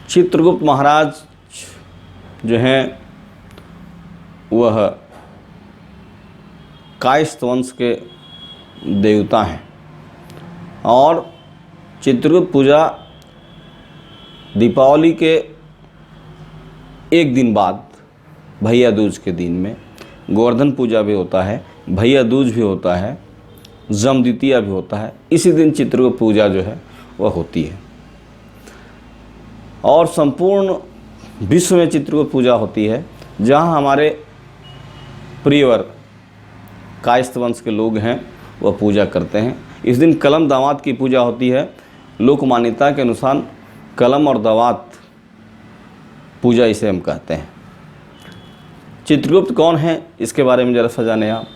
चित्रगुप्त महाराज जो हैं वह कायस्थ वंश के देवता हैं और चित्रगुप्त पूजा दीपावली के एक दिन बाद भैया दूज के दिन में गोवर्धन पूजा भी होता है, भैया दूज भी होता है, जम द्वितीया भी होता है। इसी दिन चित्रगुप्त पूजा जो है वह होती है और संपूर्ण विश्व में चित्रगुप्त पूजा होती है, जहाँ हमारे प्रियवर कायस्थ वंश के लोग हैं वह पूजा करते हैं। इस दिन कलम दावात की पूजा होती है। लोक मान्यता के अनुसार कलम और दावात पूजा इसे हम कहते हैं। चित्रगुप्त कौन है इसके बारे में ज़रा सा जाने आप।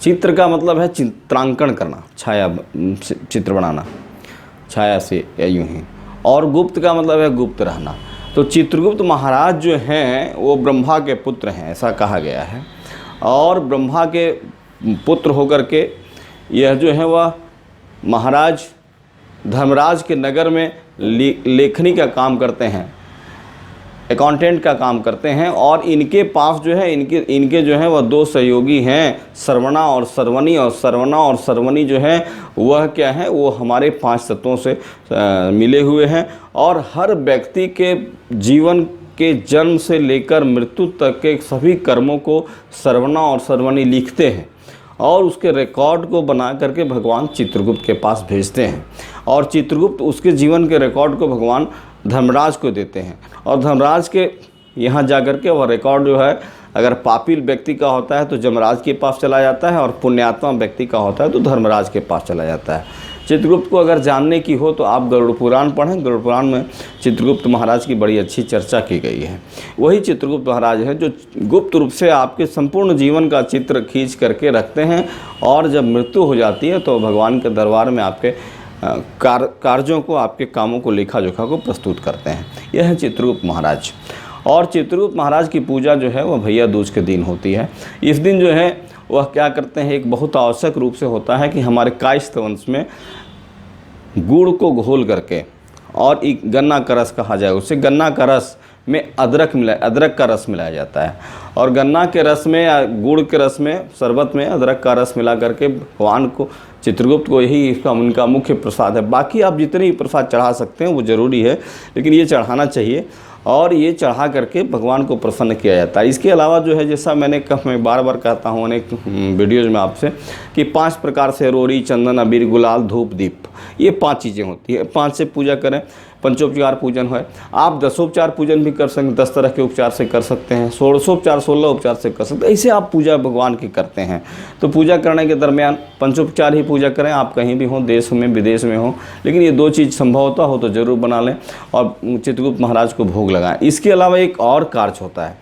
चित्र का मतलब है चित्रांकन करना, छाया चित्र बनाना छाया से या यूँ ही, और गुप्त का मतलब है गुप्त रहना। तो चित्रगुप्त महाराज जो हैं वो ब्रह्मा के पुत्र हैं, ऐसा कहा गया है। और ब्रह्मा के पुत्र होकर के यह जो है वह महाराज धर्मराज के नगर में लेखनी का काम करते हैं, अकाउंटेंट का काम करते हैं। और इनके पास जो है इनके जो है वह दो सहयोगी हैं, सरवणा और सरवनी। और सरवणा और सरवनी जो है वह क्या है, वो हमारे 5 तत्वों से मिले हुए हैं। और हर व्यक्ति के जीवन के जन्म से लेकर मृत्यु तक के सभी कर्मों को सरवणा और सरवनी लिखते हैं और उसके रिकॉर्ड को बना करके भगवान चित्रगुप्त के पास भेजते हैं। और चित्रगुप्त उसके जीवन के रिकॉर्ड को भगवान धर्मराज को देते हैं। और धर्मराज के यहाँ जा कर के वह रिकॉर्ड जो है अगर पापी व्यक्ति का होता है तो जमराज के पास चला जाता है, और पुण्यात्मा व्यक्ति का होता है तो धर्मराज के पास चला जाता है। चित्रगुप्त को अगर जानने की हो तो आप गरुड़ पुराण पढ़ें। गरुड़ पुराण में चित्रगुप्त महाराज की बड़ी अच्छी चर्चा की गई है। वही चित्रगुप्त महाराज हैं जो गुप्त रूप से आपके संपूर्ण जीवन का चित्र खींच करके रखते हैं, और जब मृत्यु हो जाती है तो भगवान के दरबार में आपके कार्यों को, आपके कामों को, लेखा जोखा को प्रस्तुत करते हैं। यह है चित्रगुप्त महाराज। और चित्रगुप्त महाराज की पूजा जो है वह भैया दूज के दिन होती है। इस दिन जो है वह क्या करते हैं, एक बहुत आवश्यक रूप से होता है कि हमारे कायस्थ वंश में गुड़ को घोल करके, और एक गन्ना का रस कहा जाए उसे, गन्ना का रस में अदरक का रस मिलाया जाता है। और गन्ना के रस में या गुड़ के रस में, शरबत में अदरक का रस मिला करके भगवान को, चित्रगुप्त को यही इसका उनका मुख्य प्रसाद है। बाकी आप जितने भी प्रसाद चढ़ा सकते हैं वो ज़रूरी है, लेकिन ये चढ़ाना चाहिए और ये चढ़ा करके भगवान को प्रसन्न किया जाता है। इसके अलावा जो है, जैसा मैं बार बार कहता हूँ अनेक वीडियोज़ में आपसे, कि 5 प्रकार से रोड़ी, चंदन, अबीर, गुलाल, धूप, दीप, ये 5 चीज़ें होती है। 5 से पूजा करें। पंचोपचार पूजन है, आप 10उपचार पूजन भी कर सकते हैं, 10 तरह के उपचार से कर सकते हैं, 16उपचार 16 उपचार से कर सकते हैं। ऐसे आप पूजा भगवान की करते हैं। तो पूजा करने के दरमियान पंचोपचार ही पूजा करें, आप कहीं भी हों, देश में विदेश में हों, लेकिन ये 2 चीज़ संभवतः हो तो ज़रूर बना लें और चित्रगुप्त महाराज को भोग लगाएं। इसके अलावा एक और कार्य होता है।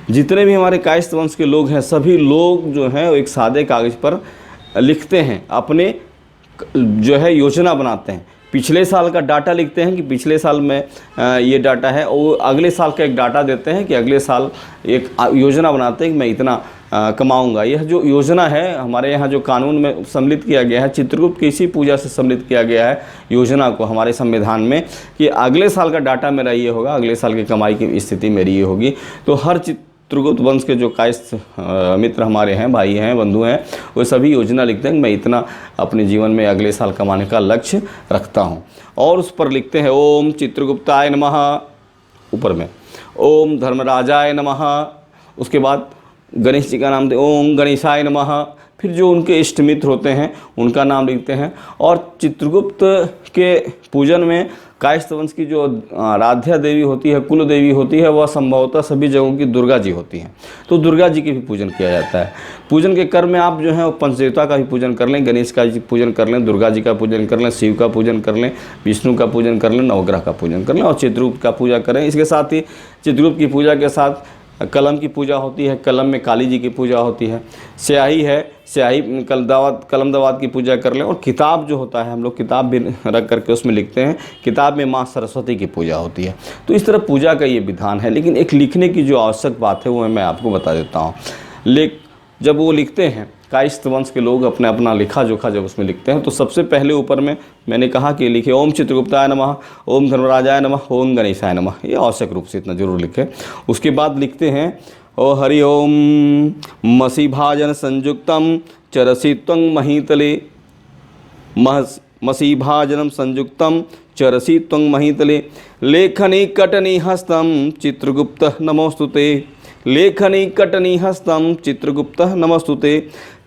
जितने भी हमारे कायस्थ वंश के लोग हैं, सभी लोग जो हैं एक सादे कागज़ पर लिखते हैं, अपने जो है योजना बनाते हैं। पिछले साल का डाटा लिखते हैं कि पिछले साल में ये डाटा है, और अगले साल का एक डाटा देते हैं कि अगले साल एक योजना बनाते हैं कि मैं इतना कमाऊंगा। यह जो योजना है हमारे यहाँ जो कानून में सम्मिलित किया गया है, चित्रगुप्त की इसी पूजा से सम्मिलित किया गया है योजना को हमारे संविधान में, कि अगले साल का डाटा मेरा ये होगा, अगले साल की कमाई की स्थिति मेरी ये होगी। तो हर चित्रगुप्त वंश के जो कायस्थ मित्र हमारे हैं, भाई हैं, बंधु हैं, वो सभी योजना लिखते हैं कि मैं इतना अपने जीवन में अगले साल कमाने का लक्ष्य रखता हूँ। और उस पर लिखते हैं ओम चित्रगुप्ताय नमः, ऊपर में ओम धर्मराजाय नमः, उसके बाद गणेश जी का नाम दे ओम गणेशाय नमः, फिर जो उनके इष्ट मित्र होते हैं उनका नाम लिखते हैं। और चित्रगुप्त के पूजन में कायस्थ वंश की जो आराध्या देवी होती है, कुल देवी होती है, वह संभवतः सभी जगहों की दुर्गा जी होती हैं। तो दुर्गा जी की भी पूजन किया जाता है। पूजन के क्रम में आप जो है पंचदेवता का भी पूजन कर लें, गणेश का पूजन कर लें, दुर्गा जी का पूजन कर लें, शिव का पूजन कर लें, विष्णु का पूजन कर लें, नवग्रह का पूजन कर लें और चित्रगुप्त का पूजा करें। इसके साथ ही चित्रगुप्त की पूजा के साथ कलम की पूजा होती है, कलम में काली जी की पूजा होती है। स्याही है, स्याही कलम दवात की पूजा कर लें। और किताब जो होता है, हम लोग किताब भी रख करके उसमें लिखते हैं, किताब में माँ सरस्वती की पूजा होती है। तो इस तरह पूजा का ये विधान है। लेकिन एक लिखने की जो आवश्यक बात है वो मैं आपको बता देता हूँ। जब वो लिखते हैं कायस्थ वंश के लोग अपने अपना लेखा जोखा जब उसमें लिखते हैं तो सबसे पहले ऊपर में मैंने कहा कि लिखे ओम चित्रगुप्ताय नमः, ओम धर्मराजाय नमः, ओम गणेशाय नमः। ये आवश्यक रूप से इतना जरूर लिखें। उसके बाद लिखते हैं ओ हरि ओम मसीभाजन संयुक्तम चरसी त्वं महीतले, मसीभाजनम संयुक्तम चरसी त्वं महीतले, लेखनी कटनी हस्तम चित्रगुप्त नमोस्तुते, लेखनी कटनी हस्तम चित्रगुप्त नमस्तुते,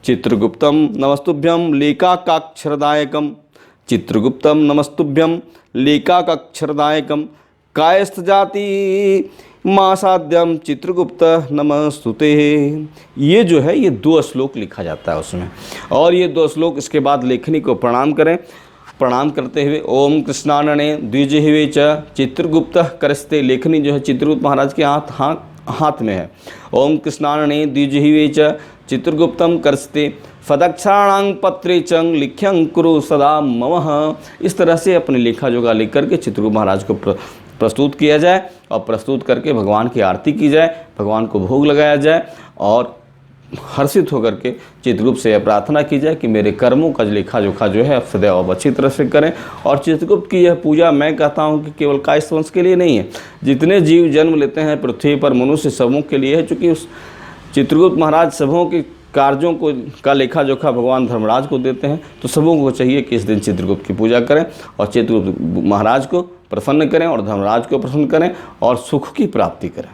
चित्रगुप्तम नमस्तुभ्यम लेखाकाक्षरदायकम, चित्रगुप्तम नमस्तुभ्यम लेखाकाक्षरदायकम, कायस्थ जाति मासाद्यम चित्रगुप्त नमस्तुते। ये जो है ये 2 श्लोक लिखा जाता है उसमें। और ये 2 श्लोक इसके बाद लेखनी को प्रणाम करें। प्रणाम करते हुए ओम कृष्णानने द्विजिह्वे च चित्रगुप्त करस्ते, लेखनी जो है चित्रगुप्त महाराज के हाथ में है। ओम कृष्णानने द्विजिह्वे च चित्रगुप्तम करस्ते, फदक्षराणां पत्रे चंग लिख्यं कुरु सदा ममः। इस तरह से अपने लेखा जोगा लिख करके चित्रगुप्त महाराज को प्रस्तुत किया जाए और प्रस्तुत करके भगवान की आरती की जाए, भगवान को भोग लगाया जाए और हर्षित होकर के चित्रगुप्त से यह प्रार्थना की जाए कि मेरे कर्मों का लेखा जोखा जो है सदैव अब अच्छी तरह से करें। और चित्रगुप्त की यह पूजा मैं कहता हूँ कि केवल कायस्थ वंश के लिए नहीं है, जितने जीव जन्म लेते हैं पृथ्वी पर मनुष्य सबों के लिए है। चूँकि उस चित्रगुप्त महाराज सबों के कार्यों को का लेखा जोखा भगवान धर्मराज को देते हैं, तो सबों को चाहिए कि इस दिन चित्रगुप्त की पूजा करें और चित्रगुप्त महाराज को प्रसन्न करें और धर्मराज को प्रसन्न करें और सुख की प्राप्ति करें।